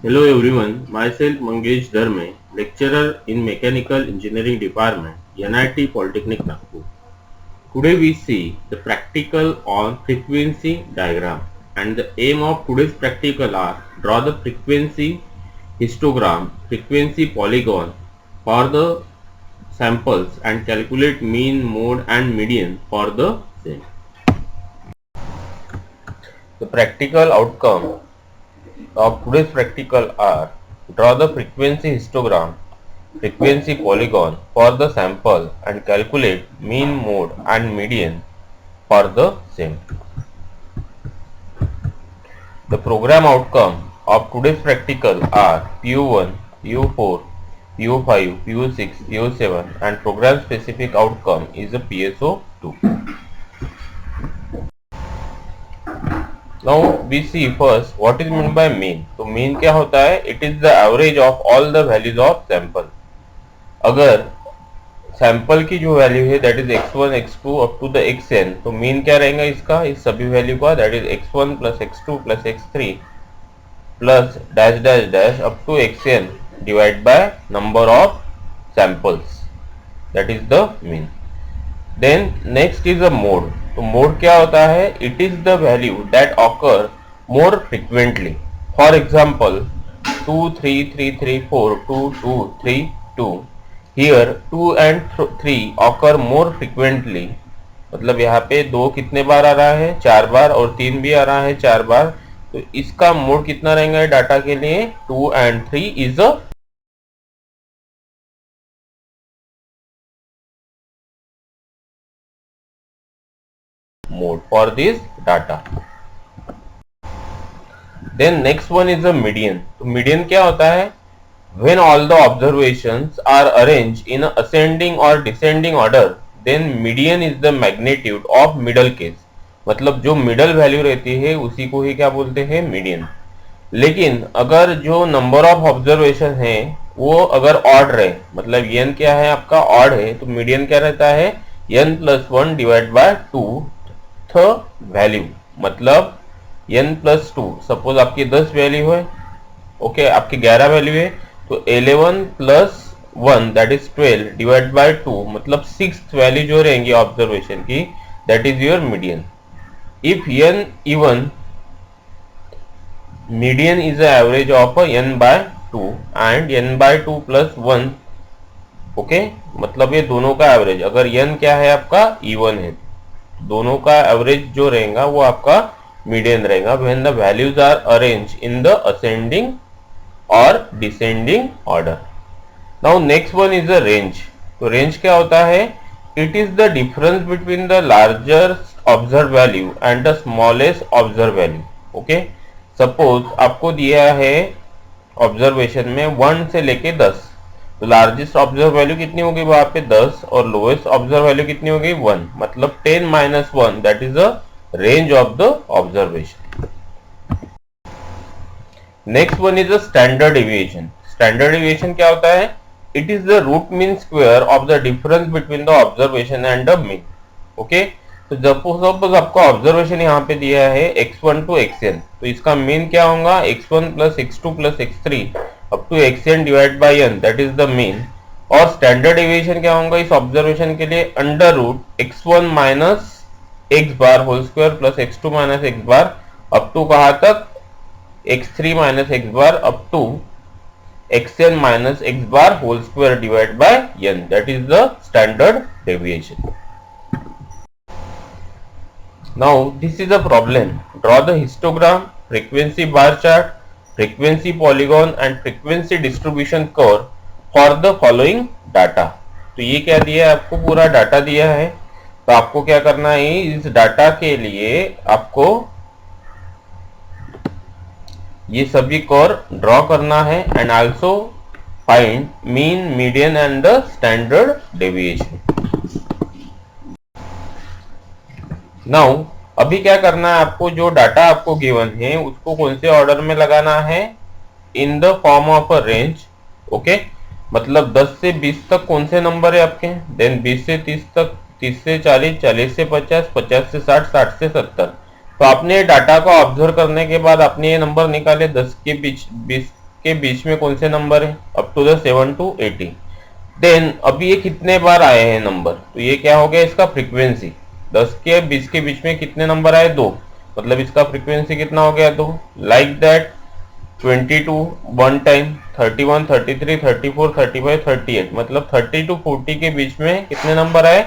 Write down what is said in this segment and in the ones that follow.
Hello everyone, myself Mangesh Dharme, lecturer in Mechanical Engineering Department, NIT Polytechnic Nagpur. Today we see the practical on frequency diagram, and the aim of today's practical are draw the frequency histogram, frequency polygon for the samples and calculate mean, mode and median for the same. The practical outcome of today's practical are draw the frequency histogram, frequency polygon for the sample and calculate mean, mode and median for the same. The program outcome of today's practical are PO1, PO4, PO5, PO6, PO7 and program specific outcome is a PSO2. Now we see first what is meant by mean. तो mean क्या होता है? It is the average of all the values of sample. अगर sample की जो value है that is x1 x2 up to the xn, तो mean क्या रहेगा इसका, इस सभी वैल्यू का, that is x1 plus x2 plus x3 plus dash dash dash up to xn divide by number of samples, that is the mean. Then next is a mode. तो mode क्या होता है? It is the value that occur more frequently. For example 2 3 3 3 4 2 2 3 2. Here 2 and 3 occur more frequently. मतलब यहाँ पे 2 कितने बार आ रहा है? 4 बार, और 3 भी आ रहा है 4 बार. तो इसका मोड कितना रहेगा डाटा के लिए? 2 and 3 is a mode for this data. Then next one is a median. तो median क्या होता है? When all the observations are arranged in ascending or descending order, then median is the magnitude of middle case. मतलब जो middle value रहती है उसी को ही क्या बोलते हैं? मीडियन. लेकिन अगर जो नंबर ऑफ ऑब्जर्वेशन है वो अगर ऑड रहे, मतलब n क्या है आपका? ऑड है, तो मीडियन क्या रहता है? n प्लस 1 डिवाइड बाय 2 थ वैल्यू. मतलब n प्लस 2, सपोज आपकी 10 वैल्यू है, ओके, आपकी 11 वैल्यू है, तो 11 plus 1 that is 12 divide by 2, मतलब 6th वैल्यू जो रहेंगी ऑब्जर्वेशन की, that is your median. If n even, median is the average of n by 2 and n by 2 plus 1, okay, मतलब ये दोनों का एवरेज. अगर n क्या है आपका? इवन है, दोनों का एवरेज जो रहेगा वो आपका मीडियन रहेगा. When the values are arrange in the ascending और descending order. Now next one is the range. तो रेंज क्या होता है? It is the difference between the largest observe value and the smallest observe value. Okay, suppose आपको दिया है observation में 1 से लेके 10, तो लार्जेस्ट ऑब्जर्व वैल्यू कितनी होगी वहां पे? 10, और लोएस्ट ऑब्जर्व वैल्यू कितनी होगी? 1, मतलब 10 minus 1 that is the range of the observation. Next one is the standard deviation. Standard deviation क्या होता है? It is the root mean square of the difference between the observation and the mean. Okay, तो suppose आपका observation यहाँ पे दिया है x1 to xn, तो इसका मीन क्या होगा? x1 plus x2 plus x3 up to xn divide by n, that is the mean. और स्टैंडर्ड डेविएशन क्या होगा इस ऑब्जर्वेशन के लिए? Under root x1 minus x bar whole square plus x2 minus x bar up to कहाँ तक? x3 minus x bar up to xn minus x bar whole square divide by n, that is the standard deviation. Now this is a problem. Draw the histogram, frequency bar chart, frequency polygon and frequency distribution curve for the following data. तो ये क्या दिया है आपको? पूरा data दिया है. तो आपको क्या करना है? इस डाटा के लिए आपको ये सभी कर्व ड्रॉ करना है and also find mean, median and the standard deviation. Now अभी क्या करना है आपको? जो डाटा आपको गिवन है उसको कौन से ऑर्डर में लगाना है? In the form of a range. Okay, मतलब 10 से 20 तक कौन से नंबर है आपके? देन 20 से 30 तक, 30 से 40, 40 से 50, 50 से 60, 60 से 70. तो आपने डाटा को ऑब्जर्व करने के बाद आपने ये नंबर निकाले 10 के बीच 20 के बीच में कौन से नंबर है, up to the 7 to 80। Then अभी ये कितने बार आए हैं नंबर, तो ये क्या हो गया इसका फ्रीक्वेंसी। 10 के 20 के बीच में कितने नंबर आए, 2, मतलब इसका फ्रीक्वेंसी कितना हो गया 2। लाइक दैट 22 वन टाइम, 31, 33, 34, 35, 38, मतलब 30 to 40 के बीच में कितने नंबर आए,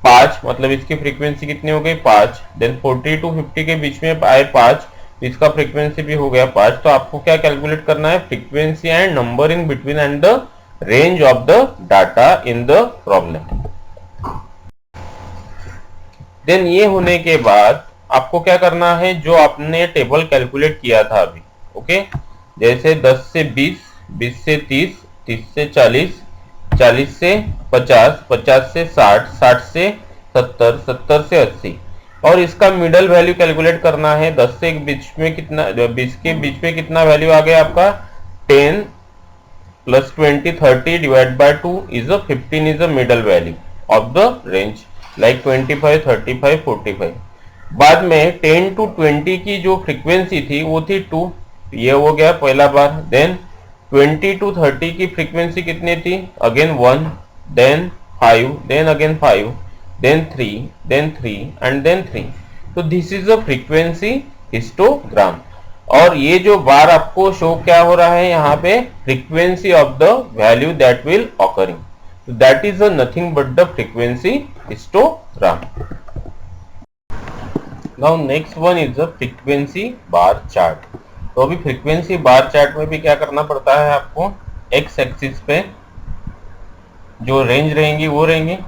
5, मतलब इसकी फ्रीक्वेंसी कितनी हो गई 5। देन 40 to 50 के बीच में आए 5, इसका फ्रीक्वेंसी भी हो गया 5। तो आपको क्या कैलकुलेट करना है, frequency and number in between and the range of the data in the problem. Then ये होने के बाद आपको क्या करना है, जो आपने टेबल कैलकुलेट किया था अभी, ओके, जैसे 10 से 20, 20 से 30, 30 से 40, 40 से 50, 50 से 60, 60 से 70, 70 से 80, और इसका मिडल वैल्यू कैलकुलेट करना है। 10 से बीच में कितना, 20 के बीच में कितना वैल्यू आ गया आपका, 10 plus 20, 30 divided by 2 is a 15 is the middle value of the range, like 25, 35, 45। बाद में 10 to 20 की जो फ्रीक्वेंसी थी वो थी 2, ये हो गया पहला बार। देन 20 to 30 की फ्रीक्वेंसी कितनी थी, again 1, then 5, then again 5, then 3, then 3 and then 3। तो this is a frequency histogram. और ये जो बार आपको शो क्या हो रहा है यहाँ पे, frequency of the value that will occurring, so that is a nothing but the frequency histogram। now next one is the frequency bar chart। तो अभी फ्रीक्वेंसी बार चार्ट में भी क्या करना पड़ता है आपको, एक्स एक्सिस पे जो रेंज रहेंगी वो रहेंगी,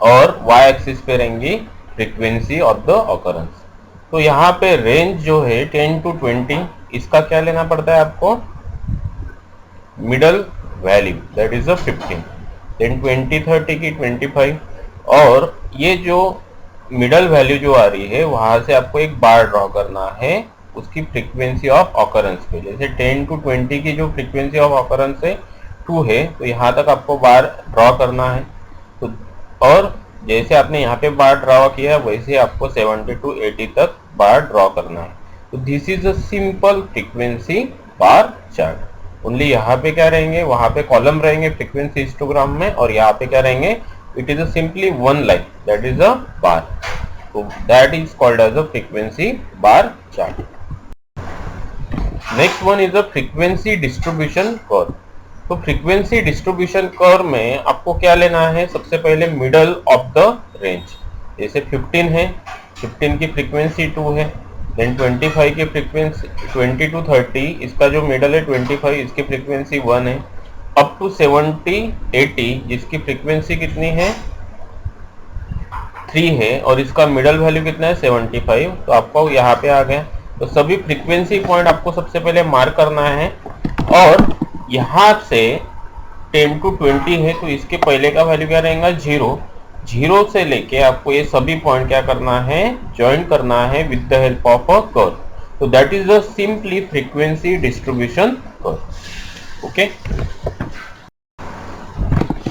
और वाई एक्सिस पे रहेंगी फ्रीक्वेंसी ऑफ द ऑकरेंस। तो यहाँ पे रेंज जो है 10 to 20, इसका क्या लेना पड़ता है आपको, middle value that is a 15। Then 20, 30 की 25, और ये जो मिडल वैल्यू जो आ रही है वहां से आपको एक बार ड्रॉ करना है उसकी फ्रीक्वेंसी ऑफ ऑकरेंस पे। जैसे 10 to 20 की जो फ्रीक्वेंसी ऑफ ऑकरेंस है 2 है, तो यहाँ तक आपको बार ड्रॉ करना है। तो और जैसे आपने यहाँ पे बार ड्रॉ किया वैसे आपको 70 to 80 तक बार ड्रॉ करना है। तो this is a simple frequency bar chart. Only यहाँ पे क्या रहेंगे, वहां पे कॉलम रहेंगे फ्रीक्वेंसी हिस्टोग्राम में, और यहाँ पे क्या रहेंगे, it is a simply one line that is a bar. तो that is called as a frequency bar chart. Next one is a frequency distribution curve. तो फ्रीक्वेंसी डिस्ट्रीब्यूशन कर्व में आपको क्या लेना है, सबसे पहले मिडल ऑफ द रेंज। जैसे 15 है, 15 की फ्रीक्वेंसी 2 है, देन 25 की फ्रीक्वेंसी 20 to 30, इसका जो मिडल है 25, इसकी फ्रीक्वेंसी 1 है, अप टू 70, 80 जिसकी फ्रीक्वेंसी कितनी है 3 है, और इसका मिडल वैल्यू कितना है 75। तो आपको यहाँ पे आ गया। तो सभी फ्रीक्वेंसी पॉइंट आपको सबसे पहले मार्क करना है, और यहाँ से 10 to 20 है तो इसके पहले का वैल्यू क्या रहेगा 0। 0 से लेके आपको ये सभी पॉइंट क्या करना है, ज्वाइन करना है with the help of a curve. तो that is the simply frequency distribution curve. Okay,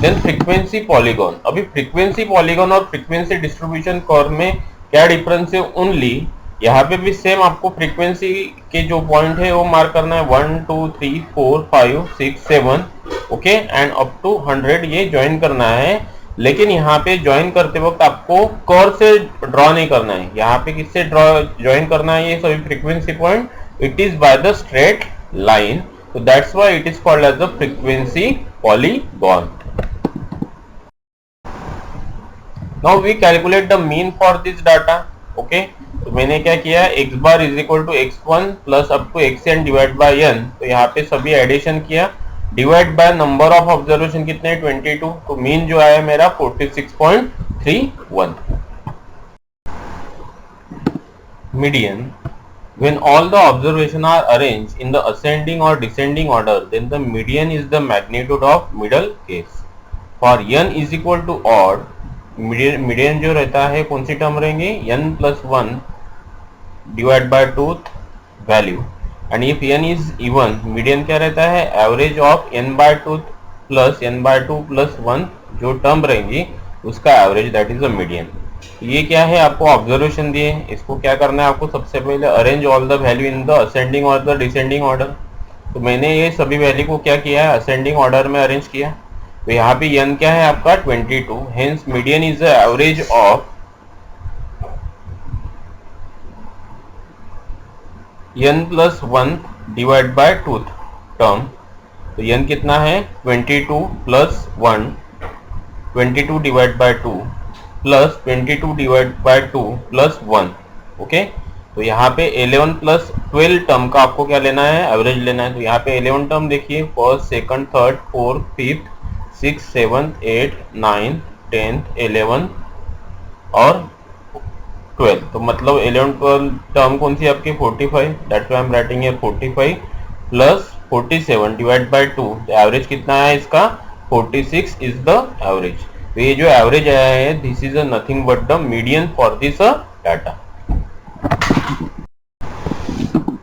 then frequency polygon. अभी फ्रीक्वेंसी पॉलीगॉन और फ्रीक्वेंसी डिस्ट्रीब्यूशन कर्व में क्या डिफरेंस है, ओनली यहाँ पे भी सेम आपको फ्रीक्वेंसी के जो पॉइंट है वो मार्क करना है 1, 2, 3, 4, 5, 6, 7, ओके, एंड अप टू 100 ये ज्वाइन करना है। लेकिन यहाँ पे ज्वाइन करते वक्त आपको कर्व से ड्रॉ नहीं करना है। यहाँ पे किससे ड्रॉ ज्वाइन करना है ये सभी frequency point, it is by the straight line. So that's why it is called as the frequency polygon. Now we calculate the mean for this data. Okay, तो मैंने क्या किया, x bar is equal to x1 plus up to xn divided by n। तो यहाँ पे सभी addition किया, divide by number of observation कितने 22। तो मीन जो आया मेरा 46.31। Median, when all the observations are arranged in the ascending or descending order, then the median is the magnitude of middle case। For n is equal to odd, median जो रहता है कौन सी term रहेंगे, n plus 1 divided by 2th value, and if n is even, median क्या रहता है, average of n by 2 plus n by 2 plus 1 जो term रहेंगी उसका average, that is a median. ये क्या है, आपको ऑब्जर्वेशन दिए, इसको क्या करना है आपको, सबसे पहले arrange all the value in the ascending और द डिसेंडिंग ऑर्डर। तो मैंने ये सभी वैल्यू को क्या किया है, असेंडिंग ऑर्डर में अरेंज किया। तो यहाँ पे n क्या है आपका 22, hence median is the average of n plus 1 divide by 2 term. तो n कितना है 22 plus 1, 22 divide by 2 plus 22 divide by 2 plus 1। Okay, तो यहाँ पे 11 प्लस 12 टर्म का आपको क्या लेना है, एवरेज लेना है। तो यहाँ पे 11 टर्म देखिए, first, second, third, fourth, fifth, 6, 7, 8, 9, 10, 11 और 12। तो मतलब 11 12 टर्म कौन सी आपकी 45, that's why I am writing here 45 plus 47 divide by 2। तो एवरेज कितना है इसका 46 इज द एवरेज। तो ये जो एवरेज आया है, this is nothing but the median for this data.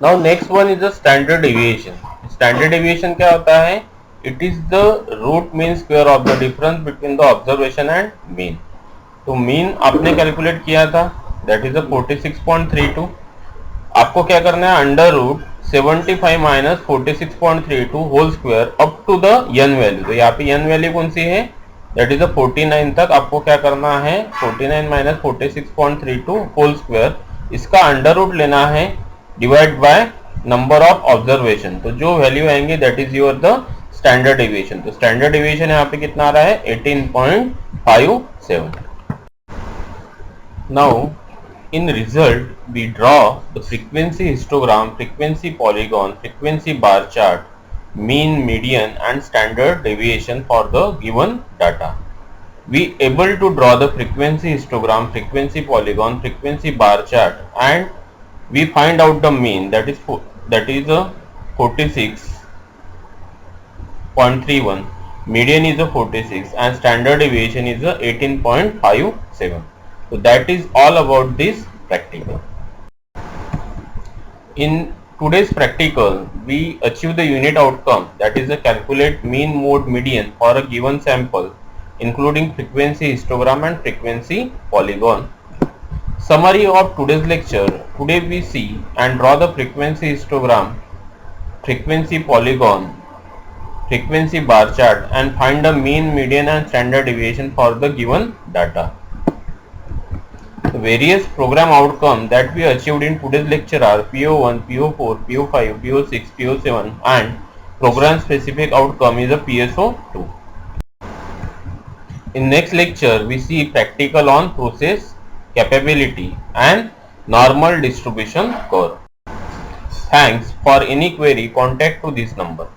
Now next one is the standard deviation. Standard deviation क्या होता है, it is the root mean square of the difference between the observation and mean. तो mean आपने calculate किया था, that is 46.32। आपको क्या करना है, under root 75 minus 46.32 whole square up to the n value. तो यहाँ पे n वैल्यू कौन सी है, दैट इज 49 तक आपको क्या करना है, 49 माइनस 46.32 होल स्क्वायर, इसका अंडर रूट लेना है divide by number of observation. तो जो वैल्यू आएंगे that is your the standard deviation. तो स्टैंडर्ड डेविएशन यहाँ पे कितना आ रहा है 18.57। Now in result we draw the frequency histogram, frequency polygon, frequency bar chart, mean, median and standard deviation for the given data. We able to draw the frequency histogram, frequency polygon, frequency bar chart, and we find out the mean, that is 46.31, median is 46 and standard deviation is 18.57. So that is all about this practical. In today's practical, we achieve the unit outcome, that is calculate mean, mode, median for a given sample including frequency histogram and frequency polygon. Summary of today's lecture. Today we see and draw the frequency histogram, frequency polygon, frequency bar chart and find the mean, median and standard deviation for the given data. The various program outcomes that we achieved in today's lecture are PO1, PO4, PO5, PO6, PO7 and program specific outcome is a PSO2. In next lecture we see practical on process capability and normal distribution curve. Thanks. For any query, contact to this number.